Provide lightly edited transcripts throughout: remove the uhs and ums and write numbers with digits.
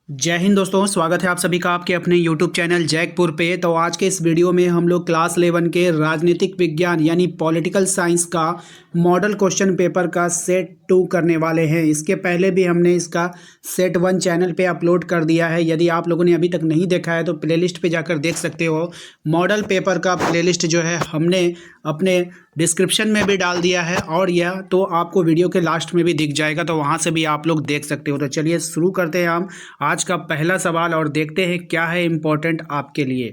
जय हिंद दोस्तों, स्वागत है आप सभी का आपके अपने YouTube चैनल जैकपुर पे। तो आज के इस वीडियो में हम लोग क्लास 11 के राजनीतिक विज्ञान यानी पॉलिटिकल साइंस का मॉडल क्वेश्चन पेपर का सेट 2 करने वाले हैं। इसके पहले भी हमने इसका सेट 1 चैनल पे अपलोड कर दिया है। यदि आप लोगों ने अभी तक नहीं देखा है तो प्लेलिस्ट पे जाकर देख सकते हो। मॉडल पेपर का प्लेलिस्ट जो है हमने अपने डिस्क्रिप्शन में भी डाल दिया है और यह तो आपको वीडियो के लास्ट में भी दिख जाएगा, तो वहाँ से भी आप लोग देख सकते हो। तो चलिए शुरू करते हैं हम आज का पहला सवाल और देखते हैं क्या है इम्पोर्टेंट आपके लिए।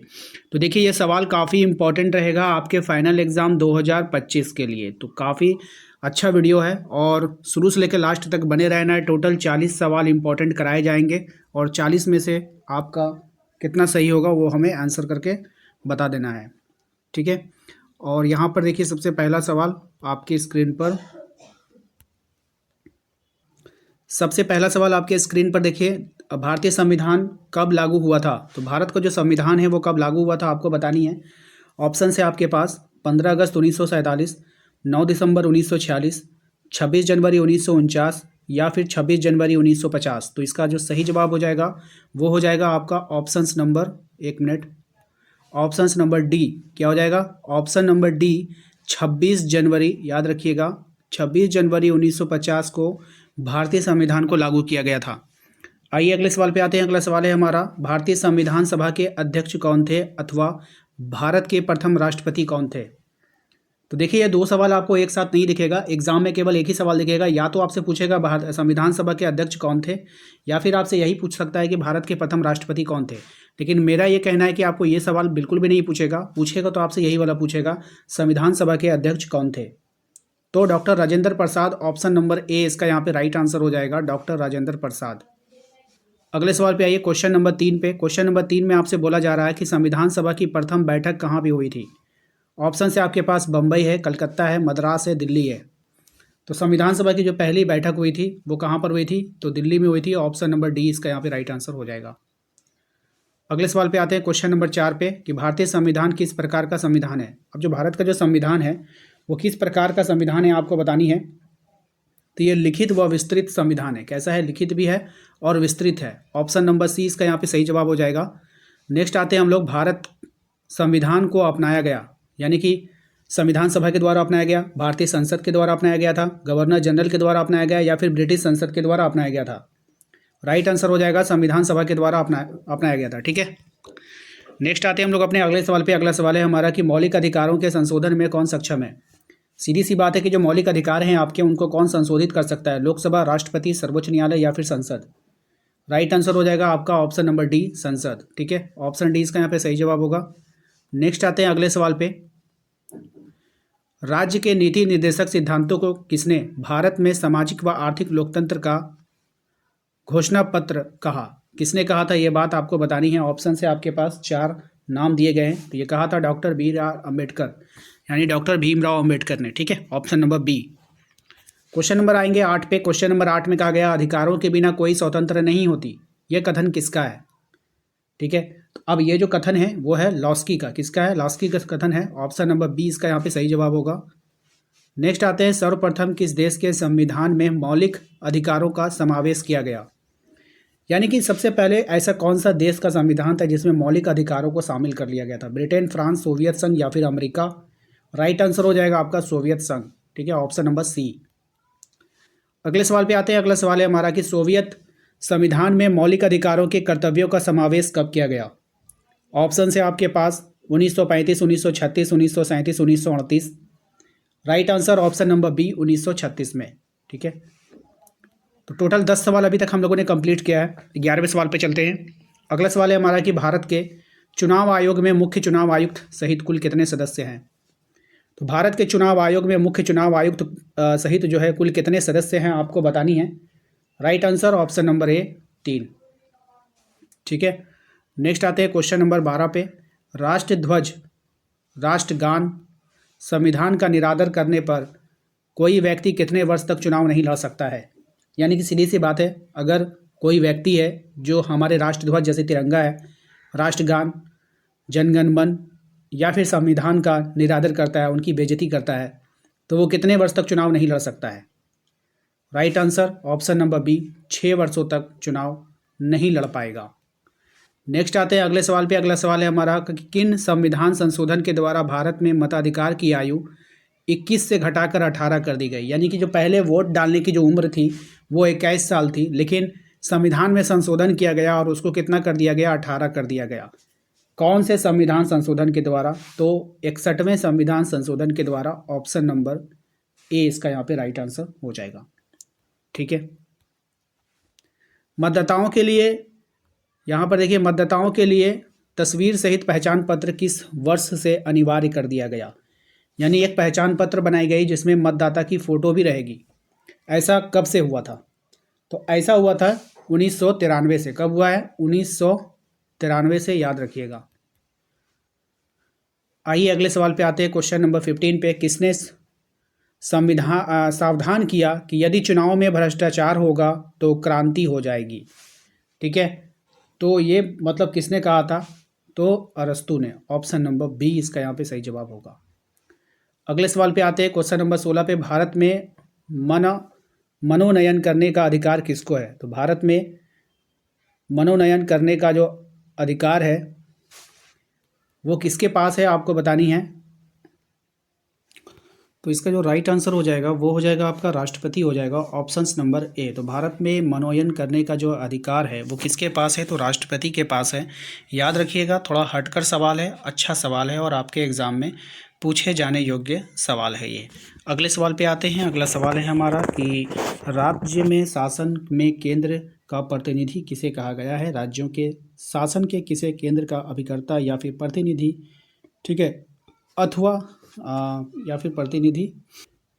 तो देखिए, ये सवाल काफ़ी इम्पोर्टेंट रहेगा आपके फाइनल एग्ज़ाम 2025 के लिए। तो काफ़ी अच्छा वीडियो है और शुरू से लेकर लास्ट तक बने रहना है। टोटल 40 सवाल इम्पोर्टेंट कराए जाएंगे और 40 में से आपका कितना सही होगा वो हमें आंसर करके बता देना है, ठीक है। और यहाँ पर देखिए, सबसे पहला सवाल आपकी स्क्रीन पर, सबसे पहला सवाल आपके स्क्रीन पर देखिए, भारतीय संविधान कब लागू हुआ था। तो भारत का जो संविधान है वो कब लागू हुआ था आपको बतानी है। ऑप्शन है आपके पास 15 अगस्त 1947, 9 दिसंबर 1946, 26 जनवरी 1949 या फिर 26 जनवरी 1950। तो इसका जो सही जवाब हो जाएगा वो हो जाएगा आपका ऑप्शंस नंबर, एक मिनट, ऑप्शंस नंबर डी। क्या हो जाएगा? ऑप्शन नंबर डी 26 जनवरी, याद रखिएगा 26 जनवरी 1950 को भारतीय संविधान को लागू किया गया था। आइए अगले सवाल पे आते हैं। अगला सवाल है हमारा, भारतीय संविधान सभा के अध्यक्ष कौन थे अथवा भारत के प्रथम राष्ट्रपति कौन थे। तो देखिए, ये दो सवाल आपको एक साथ नहीं दिखेगा एग्जाम में, केवल एक ही सवाल दिखेगा। या तो आपसे पूछेगा भारत संविधान सभा के अध्यक्ष कौन थे, या फिर आपसे यही पूछ सकता है कि भारत के प्रथम राष्ट्रपति कौन थे। लेकिन मेरा ये कहना है कि आपको ये सवाल बिल्कुल भी नहीं पूछेगा तो आपसे यही वाला पूछेगा, संविधान सभा के अध्यक्ष कौन थे। तो doctor Rajendra Prasad, option number A इसका यहाँ पे राइट आंसर हो जाएगा, डॉक्टर राजेंद्र प्रसाद। अगले सवाल पे आइए, क्वेश्चन नंबर 3 पे। क्वेश्चन नंबर 3 में आपसे बोला जा रहा है कि संविधान सभा की प्रथम बैठक कहाँ पे हुई थी। ऑप्शन से आपके पास बम्बई है, कलकत्ता है, मद्रास है, दिल्ली है। तो संविधान सभा की जो पहली बैठक हुई थी वो कहाँ पर हुई थी, तो दिल्ली में हुई थी। ऑप्शन नंबर डी इसका यहाँ पे राइट आंसर हो जाएगा। अगले सवाल पे आते हैं, क्वेश्चन नंबर 4 पे, कि भारतीय संविधान किस प्रकार का संविधान है। अब जो भारत का जो संविधान है वो किस प्रकार का संविधान है आपको बतानी है। तो ये लिखित व विस्तृत संविधान है। कैसा है? लिखित भी है और विस्तृत है। ऑप्शन नंबर सी इसका यहाँ पे सही जवाब हो जाएगा। नेक्स्ट आते हैं हम लोग, भारत संविधान को अपनाया गया, यानी कि संविधान सभा के द्वारा अपनाया गया, भारतीय संसद के द्वारा अपनाया गया था, गवर्नर जनरल के द्वारा अपनाया गया, या फिर ब्रिटिश संसद के द्वारा अपनाया गया था। राइट आंसर हो जाएगा संविधान सभा के द्वारा अपनाया गया था, ठीक है। नेक्स्ट आते हैं हम लोग अपने अगले सवाल पे। अगला सवाल है हमारा कि मौलिक अधिकारों के संशोधन में कौन सक्षम है। सीधी सी बात है कि जो मौलिक अधिकार हैं आपके, उनको कौन संशोधित कर सकता है, लोकसभा, राष्ट्रपति, सर्वोच्च न्यायालय या फिर संसद। राइट आंसर हो जाएगा आपका ऑप्शन नंबर डी, संसद, ठीक है। ऑप्शन डी इसका यहाँ पे सही जवाब होगा। नेक्स्ट आते हैं अगले सवाल पे, राज्य के नीति निर्देशक सिद्धांतों को किसने भारत में सामाजिक व आर्थिक लोकतंत्र का घोषणा पत्र कहा। किसने कहा था, ये बात आपको बतानी है। ऑप्शन से आपके पास 4 नाम दिए गए हैं। तो ये कहा था डॉक्टर बी आर अम्बेडकर, यानी डॉक्टर भीमराव अम्बेडकर ने, ठीक है। Option number B. Question number आएंगे 8 पे। क्वेश्चन नंबर 8 में कहा गया, अधिकारों के बिना कोई स्वतंत्र नहीं होती। यह कथन किसका है, ठीक है। तो अब ये जो कथन है वो है लॉस्की का। किसका है? लॉस्की का कथन है। ऑप्शन नंबर बी इसका यहाँ पे सही जवाब होगा। नेक्स्ट आते हैं, सर्वप्रथम किस देश के संविधान में मौलिक अधिकारों का समावेश किया गया। यानी कि सबसे पहले ऐसा कौन सा देश का संविधान था जिसमें मौलिक अधिकारों को शामिल कर लिया गया था। ब्रिटेन, फ्रांस, सोवियत संघ या फिर अमेरिका। राइट आंसर हो जाएगा आपका सोवियत संघ, ठीक है। Option number C. अगले सवाल पे आते हैं। अगला सवाल है हमारा कि सोवियत संविधान में मौलिक अधिकारों के कर्तव्यों का समावेश कब किया गया। ऑप्शन है आपके पास 1935, 1936, 1937, 1938। Right answer option number B 1936 में, ठीक है। तो टोटल 10 सवाल अभी तक हम लोगों ने कंप्लीट किया है। 11वें सवाल पे चलते हैं। अगला सवाल है हमारा कि भारत के चुनाव आयोग में मुख्य चुनाव आयुक्त सहित कुल कितने सदस्य हैं। तो भारत के चुनाव आयोग में मुख्य चुनाव आयुक्त सहित जो है कुल कितने सदस्य हैं आपको बतानी है। Right answer option number A 3, ठीक है। नेक्स्ट आते हैं क्वेश्चन नंबर 12 पे, राष्ट्र ध्वज, राष्ट्रगान, संविधान का निरादर करने पर कोई व्यक्ति कितने वर्ष तक चुनाव नहीं लड़ सकता है। यानी कि सीधी सी बात है, अगर कोई व्यक्ति है जो हमारे राष्ट्रध्वज जैसे तिरंगा है, राष्ट्रगान, जनगण मन या फिर संविधान का निरादर करता है, उनकी बेइज्जती करता है, तो वो कितने वर्ष तक चुनाव नहीं लड़ सकता है। Right answer option number B 6 वर्षों तक चुनाव नहीं लड़ पाएगा। नेक्स्ट आते हैं अगले सवाल पे। अगला सवाल है हमारा कि किन संविधान संशोधन के द्वारा भारत में मताधिकार की आयु 21 से घटाकर 18 कर दी गई। यानी कि जो पहले वोट डालने की जो उम्र थी वो 21 साल थी, लेकिन संविधान में संशोधन किया गया और उसको कितना कर दिया गया, 18 कर दिया गया। कौन से संविधान संशोधन के द्वारा? तो 61वें संविधान संशोधन के द्वारा। ऑप्शन नंबर ए इसका यहाँ पे राइट आंसर हो जाएगा। ठीक है, मतदाताओं के लिए यहाँ पर देखिए, मतदाताओं के लिए तस्वीर सहित पहचान पत्र किस वर्ष से अनिवार्य कर दिया गया? यानी एक पहचान पत्र बनाई गई जिसमें मतदाता की फ़ोटो भी रहेगी। ऐसा कब से हुआ था? तो ऐसा हुआ था 1993 से। कब हुआ है? 1993 से, याद रखिएगा। आइए अगले सवाल पे आते हैं। क्वेश्चन नंबर 15 पे, किसने सावधान किया कि यदि चुनाव में भ्रष्टाचार होगा तो क्रांति हो जाएगी? ठीक है, तो ये मतलब किसने कहा था? तो अरस्तू ने। ऑप्शन नंबर बी इसका यहाँ पे सही जवाब होगा। अगले सवाल पे आते हैं। क्वेश्चन नंबर 16 पे, भारत में मनोनयन करने का अधिकार किसको है? तो भारत में मनोनयन करने का जो अधिकार है वो किसके पास है, आपको बतानी है। तो इसका जो राइट आंसर हो जाएगा वो हो जाएगा आपका राष्ट्रपति हो जाएगा। Options number A. तो भारत में मनोनयन करने का जो अधिकार है वो किसके पास है? तो राष्ट्रपति के पास है। याद रखिएगा, थोड़ा हटकर सवाल है, अच्छा सवाल है और आपके एग्ज़ाम में पूछे जाने योग्य सवाल है ये। अगले सवाल पे आते हैं। अगला सवाल है हमारा कि राज्य में शासन में केंद्र का प्रतिनिधि किसे कहा गया है? राज्यों के शासन के किसे केंद्र का अभिकर्ता या फिर प्रतिनिधि, ठीक है, अथवा या फिर प्रतिनिधि।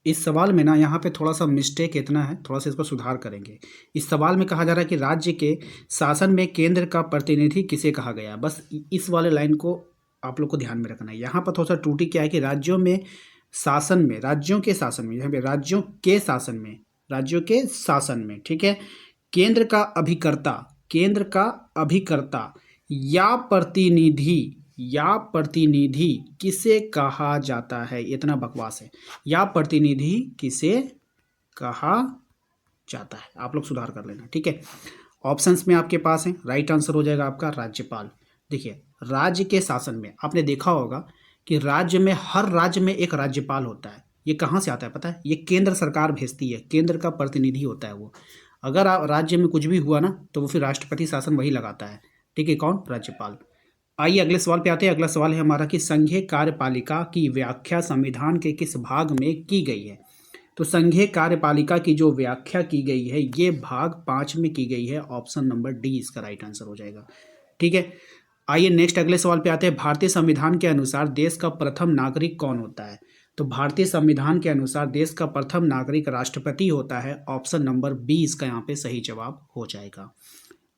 इस सवाल में ना यहाँ पे थोड़ा सा मिस्टेक इतना है, थोड़ा सा इसको सुधार करेंगे। इस सवाल में कहा जा रहा है कि राज्य के शासन में केंद्र का प्रतिनिधि किसे कहा गया। बस इस वाले लाइन को आप लोग को ध्यान में रखना है। यहाँ पर थोड़ा सा त्रुटि क्या है कि राज्यों में शासन में, राज्यों के शासन में, यहाँ पे राज्यों के शासन में, राज्यों के शासन में, ठीक है, केंद्र का अभिकर्ता, केंद्र का अभिकर्ता या प्रतिनिधि किसे कहा जाता है? इतना बकवास है। या प्रतिनिधि किसे कहा जाता है? आप लोग सुधार कर लेना, ठीक है। ऑप्शंस में आपके पास है, राइट आंसर हो जाएगा आपका राज्यपाल। देखिए, राज्य के शासन में आपने देखा होगा कि राज्य में, हर राज्य में एक राज्यपाल होता है। ये कहाँ से आता है पता है? ये केंद्र सरकार भेजती है, केंद्र का प्रतिनिधि होता है वो। अगर राज्य में कुछ भी हुआ ना तो वो फिर राष्ट्रपति शासन वही लगाता है, ठीक है। कौन? राज्यपाल। आइए अगले सवाल पे आते हैं। अगला सवाल है हमारा कि संघीय कार्यपालिका की व्याख्या संविधान के किस भाग में की गई है? तो संघीय कार्यपालिका की जो व्याख्या की गई है ये भाग 5 में की गई है। ऑप्शन नंबर डी इसका राइट आंसर हो जाएगा, ठीक है। आइए नेक्स्ट अगले सवाल पे आते हैं। भारतीय संविधान के अनुसार देश का प्रथम नागरिक कौन होता है? तो भारतीय संविधान के अनुसार देश का प्रथम नागरिक राष्ट्रपति होता है। ऑप्शन नंबर बी इसका यहाँ पे सही जवाब हो जाएगा।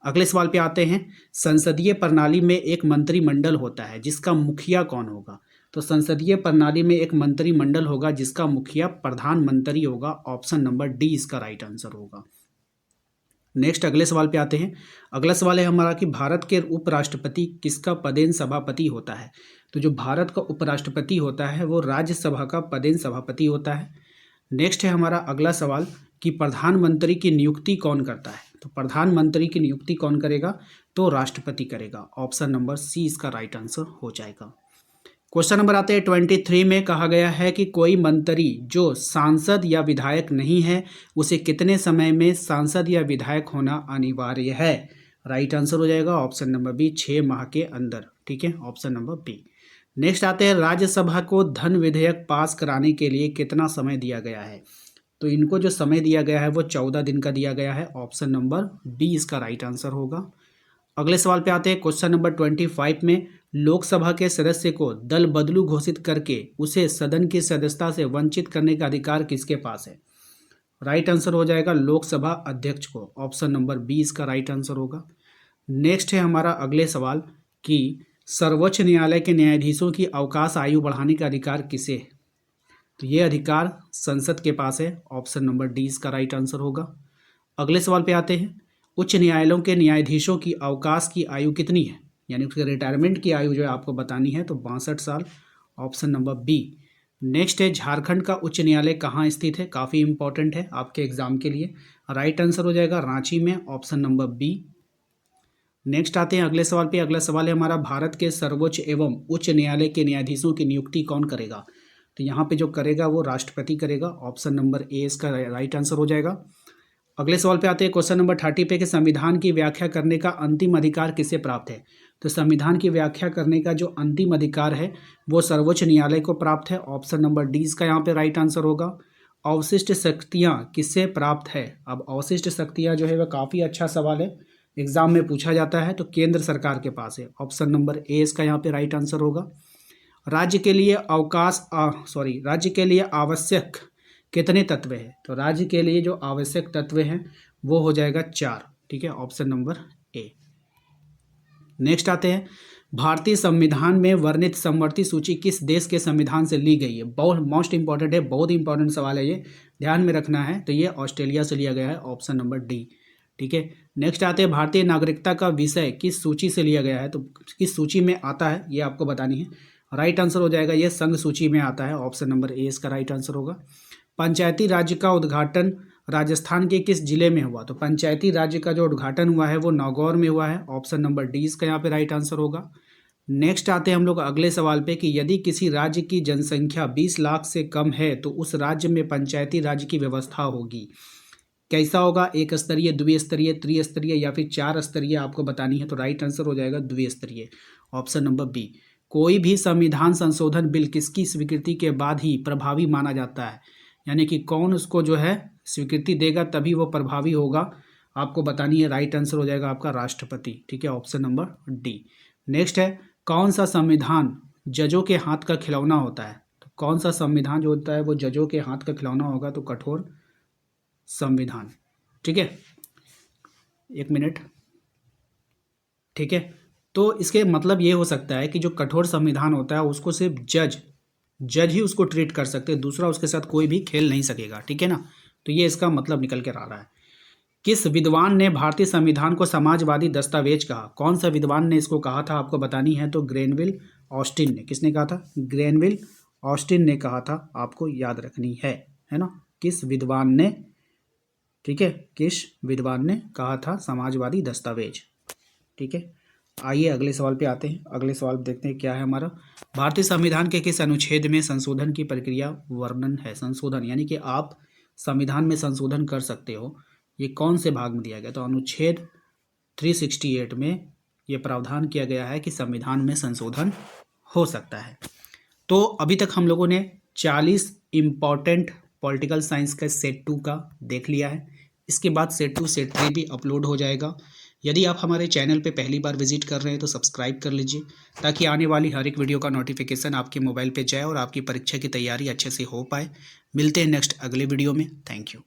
अगले सवाल पे आते हैं। संसदीय प्रणाली में एक मंत्रिमंडल होता है जिसका मुखिया कौन होगा? तो संसदीय प्रणाली में एक मंत्रिमंडल होगा जिसका मुखिया प्रधानमंत्री होगा। ऑप्शन नंबर डी इसका राइट आंसर होगा। नेक्स्ट अगले सवाल पे आते हैं। अगला सवाल है हमारा कि भारत के उपराष्ट्रपति किसका पदेन सभापति होता है? तो जो भारत का उपराष्ट्रपति होता है वो राज्यसभा का पदेन सभापति होता है। नेक्स्ट है हमारा अगला सवाल कि प्रधानमंत्री की नियुक्ति कौन करता है? तो प्रधानमंत्री की नियुक्ति कौन करेगा? तो राष्ट्रपति करेगा। ऑप्शन नंबर सी इसका राइट आंसर हो जाएगा। क्वेश्चन नंबर आते हैं 23 में। कहा गया है कि कोई मंत्री जो सांसद या विधायक नहीं है उसे कितने समय में सांसद या विधायक होना अनिवार्य है? राइट आंसर हो जाएगा ऑप्शन नंबर बी, 6 माह के अंदर, ठीक है। Option number B. नेक्स्ट आते हैं राज्यसभा को धन विधेयक पास कराने के लिए कितना समय दिया गया है? तो इनको जो समय दिया गया है वो 14 दिन का दिया गया है। ऑप्शन नंबर डी इसका राइट आंसर होगा। अगले सवाल पे आते हैं। क्वेश्चन नंबर 25 में लोकसभा के सदस्य को दल बदलू घोषित करके उसे सदन की सदस्यता से वंचित करने का अधिकार किसके पास है? राइट आंसर हो जाएगा लोकसभा अध्यक्ष को। ऑप्शन नंबर बी इसका राइट आंसर होगा। नेक्स्ट है हमारा अगले सवाल कि सर्वोच्च न्यायालय के न्यायाधीशों की अवकाश आयु बढ़ाने का अधिकार किसे है? तो ये अधिकार संसद के पास है। ऑप्शन नंबर डी इसका राइट आंसर होगा। अगले सवाल पे आते हैं। उच्च न्यायालयों के न्यायाधीशों की अवकाश की आयु कितनी है? यानी उसके रिटायरमेंट की आयु जो है आपको बतानी है, तो 62 साल। Option number B. नेक्स्ट है झारखंड का उच्च न्यायालय कहाँ स्थित है? काफ़ी इंपॉर्टेंट है आपके एग्जाम के लिए। राइट आंसर हो जाएगा रांची में। Option number B. नेक्स्ट आते हैं अगले सवाल पे। अगला सवाल है हमारा, भारत के सर्वोच्च एवं उच्च न्यायालय के न्यायाधीशों की नियुक्ति कौन करेगा? तो यहाँ पे जो करेगा वो राष्ट्रपति करेगा। ऑप्शन नंबर ए इसका राइट आंसर हो जाएगा। अगले सवाल पे आते हैं क्वेश्चन नंबर 30 पे कि संविधान की व्याख्या करने का अंतिम अधिकार किसे प्राप्त है? तो संविधान की व्याख्या करने का जो अंतिम अधिकार है वो सर्वोच्च न्यायालय को प्राप्त है। ऑप्शन नंबर डी इसका यहाँ पे राइट आंसर होगा। अवशिष्ट शक्तियाँ किससे प्राप्त है? अब अवशिष्ट शक्तियाँ जो है वह काफ़ी अच्छा सवाल है, एग्जाम में पूछा जाता है। तो केंद्र सरकार के पास है। ऑप्शन नंबर ए इसका यहाँ पे राइट आंसर होगा। राज्य के लिए राज्य के लिए आवश्यक कितने तत्व हैं? तो राज्य के लिए जो आवश्यक तत्व हैं वो हो जाएगा 4। ठीक है, ऑप्शन नंबर ए। नेक्स्ट आते हैं, भारतीय संविधान में वर्णित समवर्ती सूची किस देश के संविधान से ली गई है? बहुत मोस्ट इंपॉर्टेंट है, बहुत इंपॉर्टेंट सवाल है, ये ध्यान में रखना है। तो ये ऑस्ट्रेलिया से लिया गया है। Option number D. ठीक है, नेक्स्ट आते हैं, भारतीय नागरिकता का विषय किस सूची से लिया गया है? तो किस सूची में आता है ये आपको बतानी है। राइट आंसर हो जाएगा ये संघ सूची में आता है। ऑप्शन नंबर ए इसका राइट आंसर होगा। पंचायती राज्य का उद्घाटन राजस्थान के किस जिले में हुआ? तो पंचायती राज्य का जो उद्घाटन हुआ है वो नागौर में हुआ है। ऑप्शन नंबर डी इसका यहाँ पे राइट आंसर होगा। नेक्स्ट आते हैं हम लोग अगले सवाल पे कि यदि किसी राज्य की जनसंख्या 20 लाख से कम है तो उस राज्य में पंचायती राज्य की व्यवस्था होगी। कैसा होगा? एक स्तरीय, द्विस्तरीय, त्रिस्तरीय या फिर 4 स्तरीय आपको बतानी है। तो राइट आंसर हो जाएगा द्विस्तरीय। Option number B. कोई भी संविधान संशोधन बिल किसकी स्वीकृति के बाद ही प्रभावी माना जाता है? यानी कि कौन उसको जो है स्वीकृति देगा तभी वो प्रभावी होगा, आपको बतानी है। राइट आंसर हो जाएगा आपका राष्ट्रपति। ठीक है, ऑप्शन नंबर डी। नेक्स्ट है, कौन सा संविधान जजों के हाथ का खिलौना होता है? तो कौन सा संविधान जो होता है वो जजों के हाथ का खिलौना होगा? तो कठोर संविधान। ठीक है, एक मिनट। ठीक है, तो इसके मतलब ये हो सकता है कि जो कठोर संविधान होता है उसको सिर्फ जज ही उसको ट्रीट कर सकते हैं, दूसरा उसके साथ कोई भी खेल नहीं सकेगा। ठीक है ना, तो ये इसका मतलब निकल कर आ रहा है। किस विद्वान ने भारतीय संविधान को समाजवादी दस्तावेज कहा? कौन सा विद्वान ने इसको कहा था आपको बतानी है। तो ग्रेनविल ऑस्टिन ने। किसने कहा था? ग्रेनविल ऑस्टिन ने कहा था, आपको याद रखनी है ना। किस विद्वान ने, ठीक है, किस विद्वान ने कहा था समाजवादी दस्तावेज। ठीक है, आइए अगले सवाल पे आते हैं। अगले सवाल देखते हैं क्या है हमारा। भारतीय संविधान के किस अनुच्छेद में संशोधन की प्रक्रिया वर्णन है? संशोधन यानी कि आप संविधान में संशोधन कर सकते हो, ये कौन से भाग में दिया गया? तो अनुच्छेद 368 में ये प्रावधान किया गया है कि संविधान में संशोधन हो सकता है। तो अभी तक हम लोगों ने 40 इम्पॉर्टेंट पॉलिटिकल साइंस का सेट 2 का देख लिया है। इसके बाद सेट 2 सेट 3 भी अपलोड हो जाएगा। यदि आप हमारे चैनल पे पहली बार विजिट कर रहे हैं तो सब्सक्राइब कर लीजिए, ताकि आने वाली हर एक वीडियो का नोटिफिकेशन आपके मोबाइल पे जाए और आपकी परीक्षा की तैयारी अच्छे से हो पाए। मिलते हैं नेक्स्ट अगले वीडियो में। Thank you.